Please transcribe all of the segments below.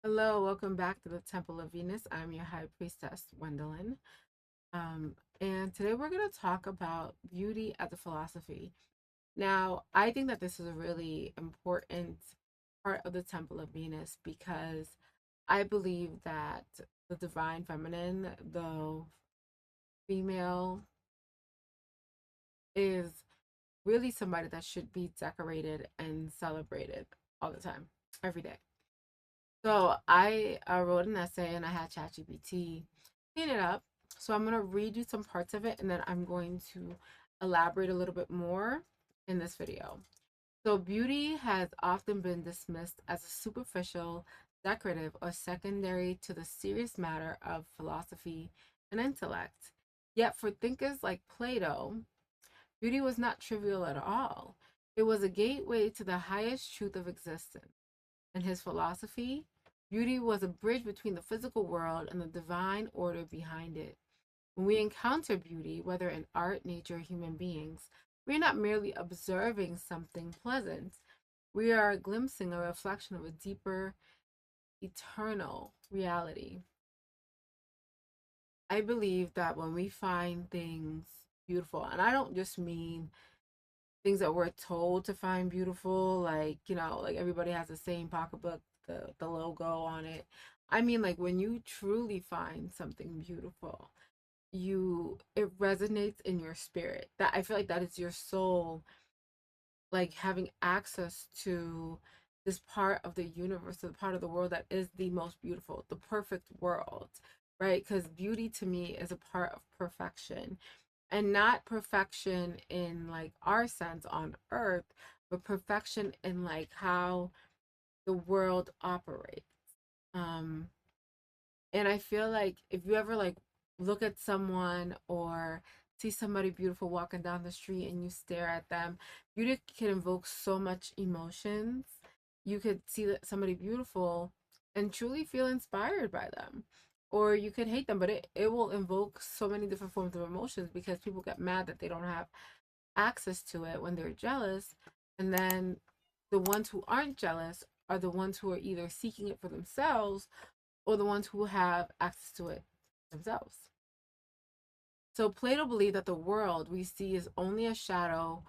Hello, welcome back to the Temple of Venus. I'm your High Priestess, Gwendolyn. And today we're going to talk about beauty as a philosophy. Now, I think that this is a really important part of the Temple of Venus because I believe that the divine feminine, the female, is really somebody that should be decorated and celebrated all the time, every day. So I wrote an essay and I had ChatGPT clean it up. So I'm going to read you some parts of it and then I'm going to elaborate a little bit more in this video. So beauty has often been dismissed as a superficial, decorative, or secondary to the serious matter of philosophy and intellect. Yet for thinkers like Plato, beauty was not trivial at all. It was a gateway to the highest truth of existence. In his philosophy, beauty was a bridge between the physical world and the divine order behind it. When we encounter beauty, whether in art, nature, or human beings, we are not merely observing something pleasant. We are glimpsing a reflection of a deeper, eternal reality. I believe that when we find things beautiful, and I don't just mean things that we're told to find beautiful, like, like everybody has the same pocketbook, the logo on it. I mean, like, when you truly find something beautiful, it resonates in your spirit. That I feel like that is your soul, like having access to this part of the universe, the part of the world that is the most beautiful, the perfect world, right? Because beauty to me is a part of perfection, and not perfection in like our sense on earth, but perfection in like how the world operates. um and I feel like if you ever like look at someone or see somebody beautiful walking down the street and you stare at them, beauty can invoke so much emotions. You could see that somebody beautiful and truly feel inspired by them. Or you could hate them, but it will invoke so many different forms of emotions because people get mad that they don't have access to it when they're jealous. And then the ones who aren't jealous are the ones who are either seeking it for themselves or the ones who have access to it themselves. So Plato believed that the world we see is only a shadow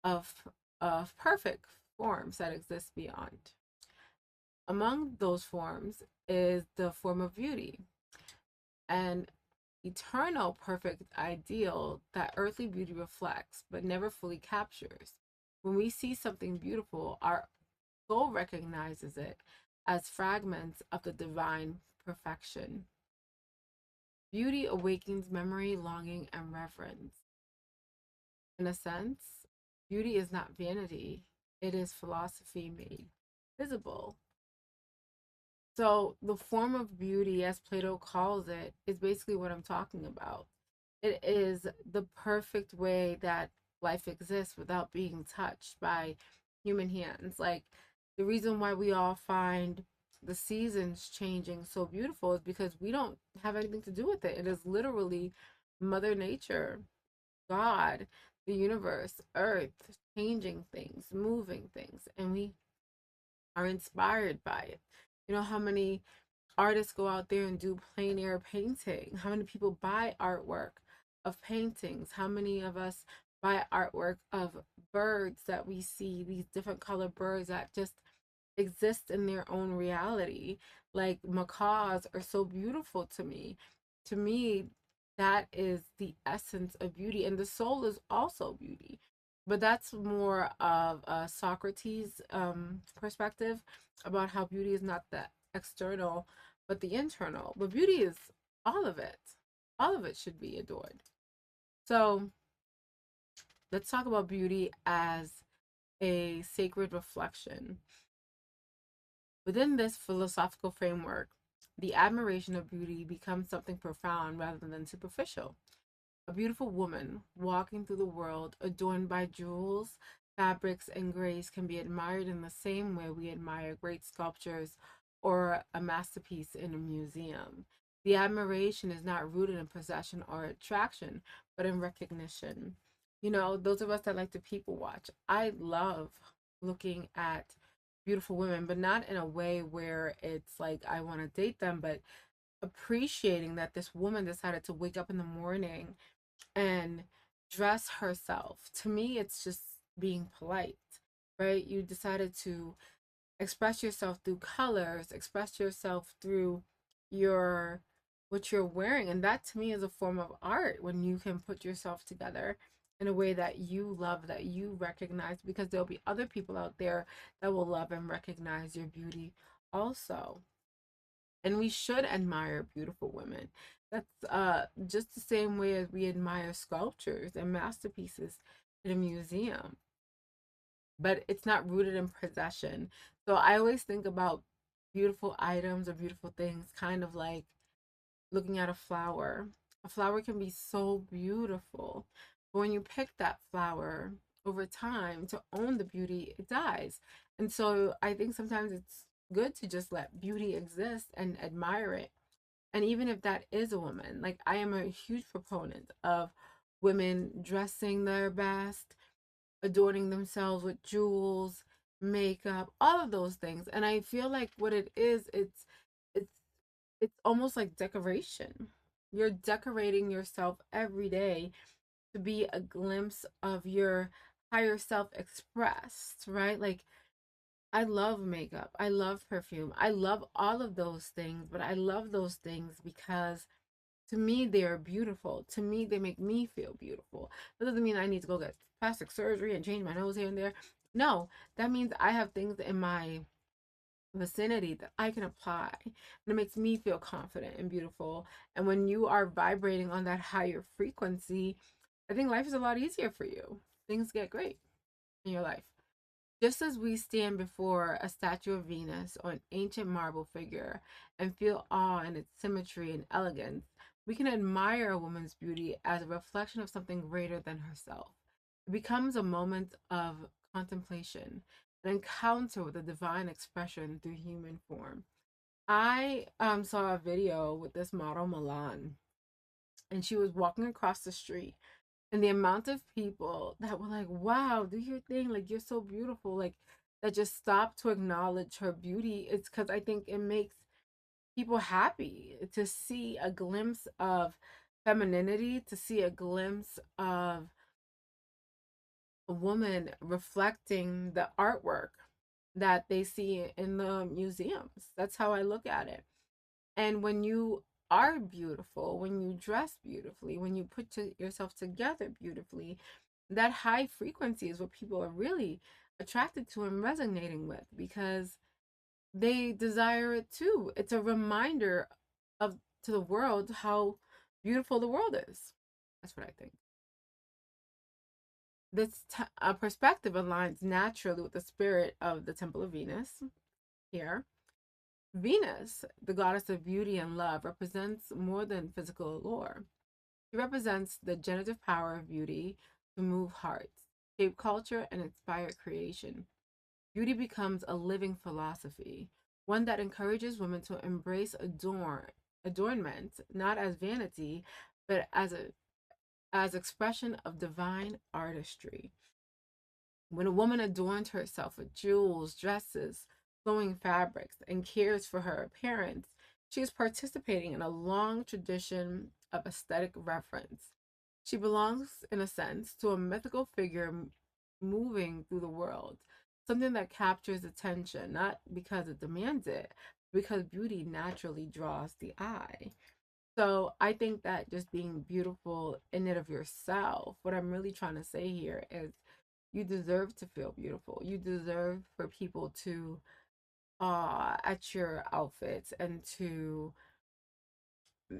of, of perfect forms that exist beyond. Among those forms is the form of beauty, an eternal perfect ideal that earthly beauty reflects but never fully captures. When we see something beautiful, our soul recognizes it as fragments of the divine perfection. Beauty awakens memory, longing, and reverence. In a sense, beauty is not vanity, it is philosophy made visible. So, the form of beauty, as Plato calls it, is basically what I'm talking about. It is the perfect way that life exists without being touched by human hands. Like, the reason why we all find the seasons changing so beautiful is because we don't have anything to do with it. It is literally Mother Nature, God, the universe, Earth, changing things, moving things, and we are inspired by it. You know how many artists go out there and do plein air painting? How many people buy artwork of paintings? How many of us buy artwork of birds that we see, these different color birds that just exist in their own reality? Like macaws are so beautiful to me. To me, that is the essence of beauty, and the soul is also beauty. But that's more of a Socrates perspective about how beauty is not the external, but the internal. But beauty is all of it. All of it should be adored. So let's talk about beauty as a sacred reflection. Within this philosophical framework, the admiration of beauty becomes something profound rather than superficial. A beautiful woman walking through the world, adorned by jewels, fabrics, and grace, can be admired in the same way we admire great sculptures or a masterpiece in a museum. The admiration is not rooted in possession or attraction, but in recognition. You know, those of us that like to people watch, I love looking at beautiful women, but not in a way where it's like I want to date them, but appreciating that this woman decided to wake up in the morning and dress herself. To me, it's just being polite, right? You decided to express yourself through colors, express yourself through your what you're wearing, and that to me is a form of art when you can put yourself together in a way that you love, that you recognize, because there'll be other people out there that will love and recognize your beauty also. And we should admire beautiful women. That's just the same way as we admire sculptures and masterpieces in a museum, but it's not rooted in possession. So I always think about beautiful items or beautiful things kind of like looking at a flower. A flower can be so beautiful, but when you pick that flower over time to own the beauty, it dies. And so I think sometimes it's good to just let beauty exist and admire it. And even if that is a woman, like I am a huge proponent of women dressing their best, adorning themselves with jewels, makeup, all of those things. And I feel like what it is, it's it's almost like decoration. You're decorating yourself every day to be a glimpse of your higher self expressed, right? Like I love makeup. I love perfume. I love all of those things, but I love those things because to me they are beautiful. To me they make me feel beautiful. That doesn't mean I need to go get plastic surgery and change my nose here and there. No, that means I have things in my vicinity that I can apply, and it makes me feel confident and beautiful. And when you are vibrating on that higher frequency, I think life is a lot easier for you. Things get great in your life. Just as we stand before a statue of Venus or an ancient marble figure and feel awe in its symmetry and elegance, we can admire a woman's beauty as a reflection of something greater than herself. It becomes a moment of contemplation, an encounter with a divine expression through human form. I saw a video with this model, Milan, and she was walking across the street, and the amount of people that were like, wow, do your thing, like you're so beautiful, like that just stopped to acknowledge her beauty. It's because I think it makes people happy to see a glimpse of femininity, to see a glimpse of a woman reflecting the artwork that they see in the museums. That's how I look at it. And when you are beautiful, when you dress beautifully, when you put yourself together beautifully, that high frequency is what people are really attracted to and resonating with because they desire it too. It's a reminder of to the world how beautiful the world is. That's what I think. This perspective aligns naturally with the spirit of the Temple of Venus here. Venus, the goddess of beauty and love, represents more than physical allure. She represents the generative power of beauty to move hearts, shape culture, and inspire creation. Beauty becomes a living philosophy, one that encourages women to embrace adornment, not as vanity, but as expression of divine artistry. When a woman adorns herself with jewels, dresses, flowing fabrics, and cares for her appearance, she is participating in a long tradition of aesthetic reverence. She belongs, in a sense, to a mythical figure moving through the world, something that captures attention, not because it demands it, because beauty naturally draws the eye. So I think that just being beautiful in and of yourself, what I'm really trying to say here is you deserve to feel beautiful. You deserve for people to at your outfits and to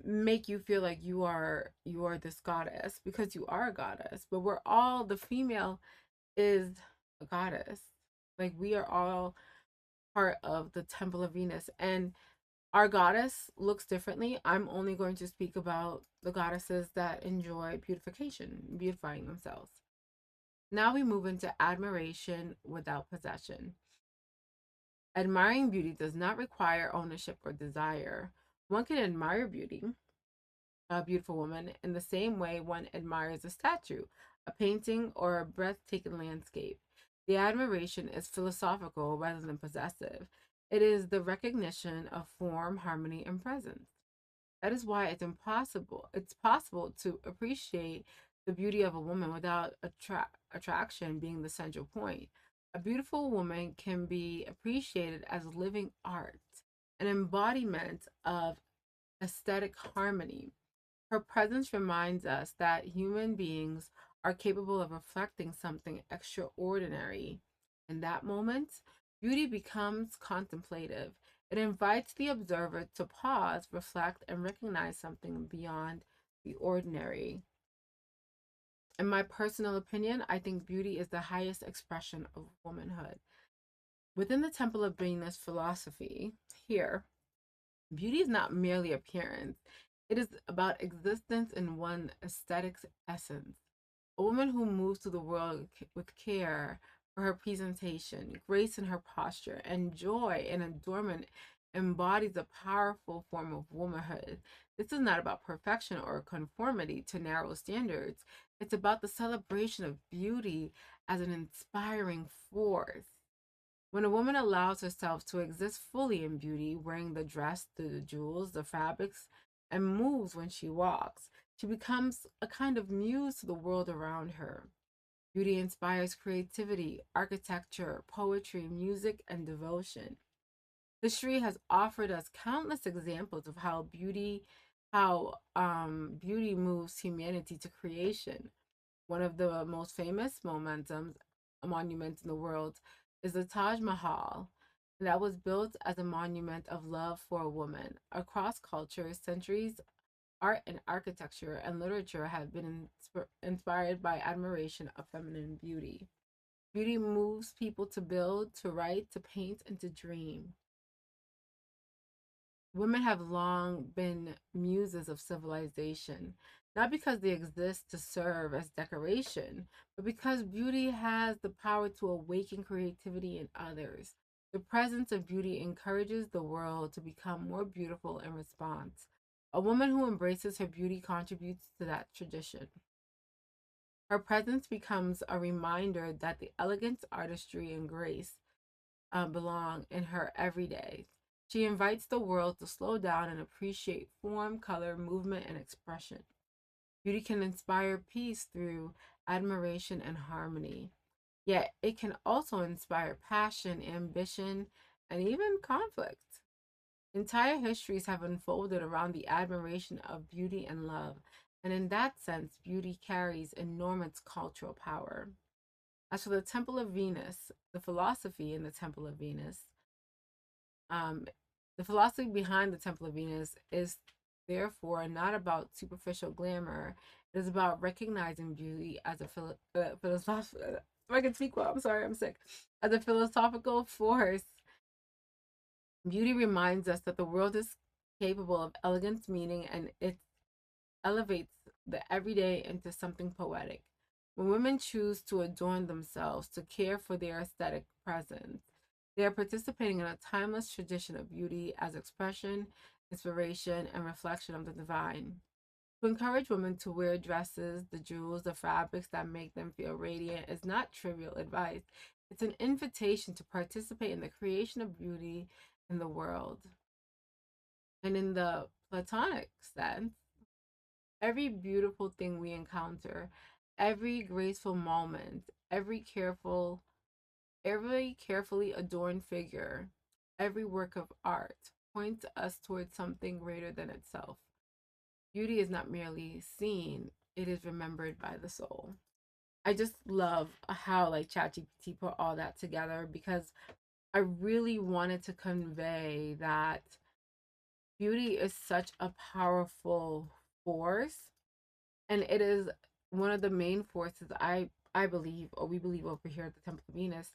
make you feel like you are this goddess because you are a goddess. But we're all the female is a goddess. Like we are all part of the Temple of Venus and our goddess looks differently. I'm only going to speak about the goddesses that enjoy beautification, beautifying themselves. Now we move into admiration without possession. Admiring beauty does not require ownership or desire. One can admire beauty, a beautiful woman, in the same way one admires a statue, a painting, or a breathtaking landscape. The admiration is philosophical rather than possessive. It is the recognition of form, harmony, and presence. That is why it's possible to appreciate the beauty of a woman without attraction being the central point. A beautiful woman can be appreciated as living art, an embodiment of aesthetic harmony. Her presence reminds us that human beings are capable of reflecting something extraordinary. In that moment, beauty becomes contemplative. It invites the observer to pause, reflect, and recognize something beyond the ordinary. In my personal opinion, I think beauty is the highest expression of womanhood. Within the Temple of Venus philosophy, here, beauty is not merely appearance, it is about existence in one aesthetic's essence. A woman who moves through the world with care for her presentation, grace in her posture, and joy and adornment embodies a powerful form of womanhood. This is not about perfection or conformity to narrow standards. It's about the celebration of beauty as an inspiring force. When a woman allows herself to exist fully in beauty, wearing the dress, the jewels, the fabrics, and moves when she walks, she becomes a kind of muse to the world around her. Beauty inspires creativity, architecture, poetry, music, and devotion. History has offered us countless examples of how beauty moves humanity to creation. One of the most famous monuments in the world is the Taj Mahal, that was built as a monument of love for a woman. Across cultures, centuries, art and architecture and literature have been inspired by admiration of feminine beauty. Beauty moves people to build, to write, to paint, and to dream. Women have long been muses of civilization, not because they exist to serve as decoration, but because beauty has the power to awaken creativity in others. The presence of beauty encourages the world to become more beautiful in response. A woman who embraces her beauty contributes to that tradition. Her presence becomes a reminder that the elegance, artistry, and grace belong in her everyday. She invites the world to slow down and appreciate form, color, movement, and expression. Beauty can inspire peace through admiration and harmony. Yet it can also inspire passion, ambition, and even conflict. Entire histories have unfolded around the admiration of beauty and love, and in that sense, beauty carries enormous cultural power. As for the Temple of Venus, the philosophy in the Temple of Venus, um, the philosophy behind the Temple of Venus is therefore not about superficial glamour. It is about recognizing beauty as a philosophical. If I can speak well, I'm sorry, I'm sick. As a philosophical force, beauty reminds us that the world is capable of elegance, meaning, and it elevates the everyday into something poetic. When women choose to adorn themselves, to care for their aesthetic presence, they are participating in a timeless tradition of beauty as expression, inspiration, and reflection of the divine. To encourage women to wear dresses, the jewels, the fabrics that make them feel radiant is not trivial advice. It's an invitation to participate in the creation of beauty in the world. And in the Platonic sense, every beautiful thing we encounter, every graceful moment, every carefully adorned figure, every work of art points us towards something greater than itself. Beauty is not merely seen, it is remembered by the soul. I just love how like ChatGPT put all that together because I really wanted to convey that beauty is such a powerful force, and it is one of the main forces I believe, or we believe over here at the Temple of Venus,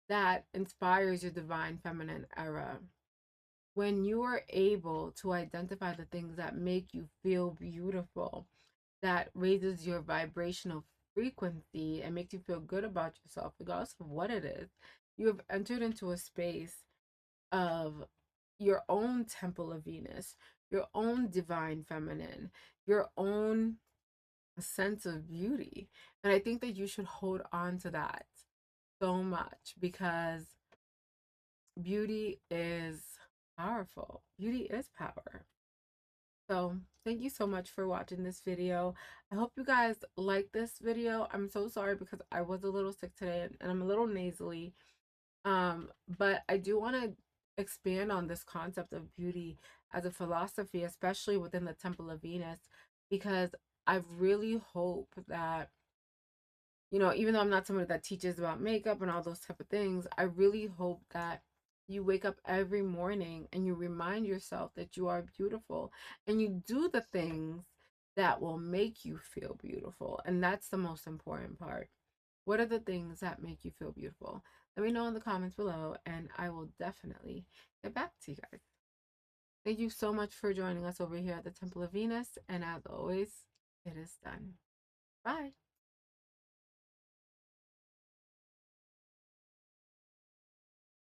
that inspires your divine feminine era. When you are able to identify the things that make you feel beautiful, that raises your vibrational frequency and makes you feel good about yourself, regardless of what it is, you have entered into a space of your own Temple of Venus, your own divine feminine, your own sense of beauty. And I think that you should hold on to that. so much because beauty is powerful. Beauty is power. So thank you so much for watching this video. I hope you guys like this video. I'm so sorry because I was a little sick today and I'm a little nasally. But I do want to expand on this concept of beauty as a philosophy, especially within the Temple of Venus, because I really hope that, you know, even though I'm not somebody that teaches about makeup and all those type of things, I really hope that you wake up every morning and you remind yourself that you are beautiful and you do the things that will make you feel beautiful. And that's the most important part. What are the things that make you feel beautiful? Let me know in the comments below and I will definitely get back to you guys. Thank you so much for joining us over here at the Temple of Venus. And as always, it is done. Bye.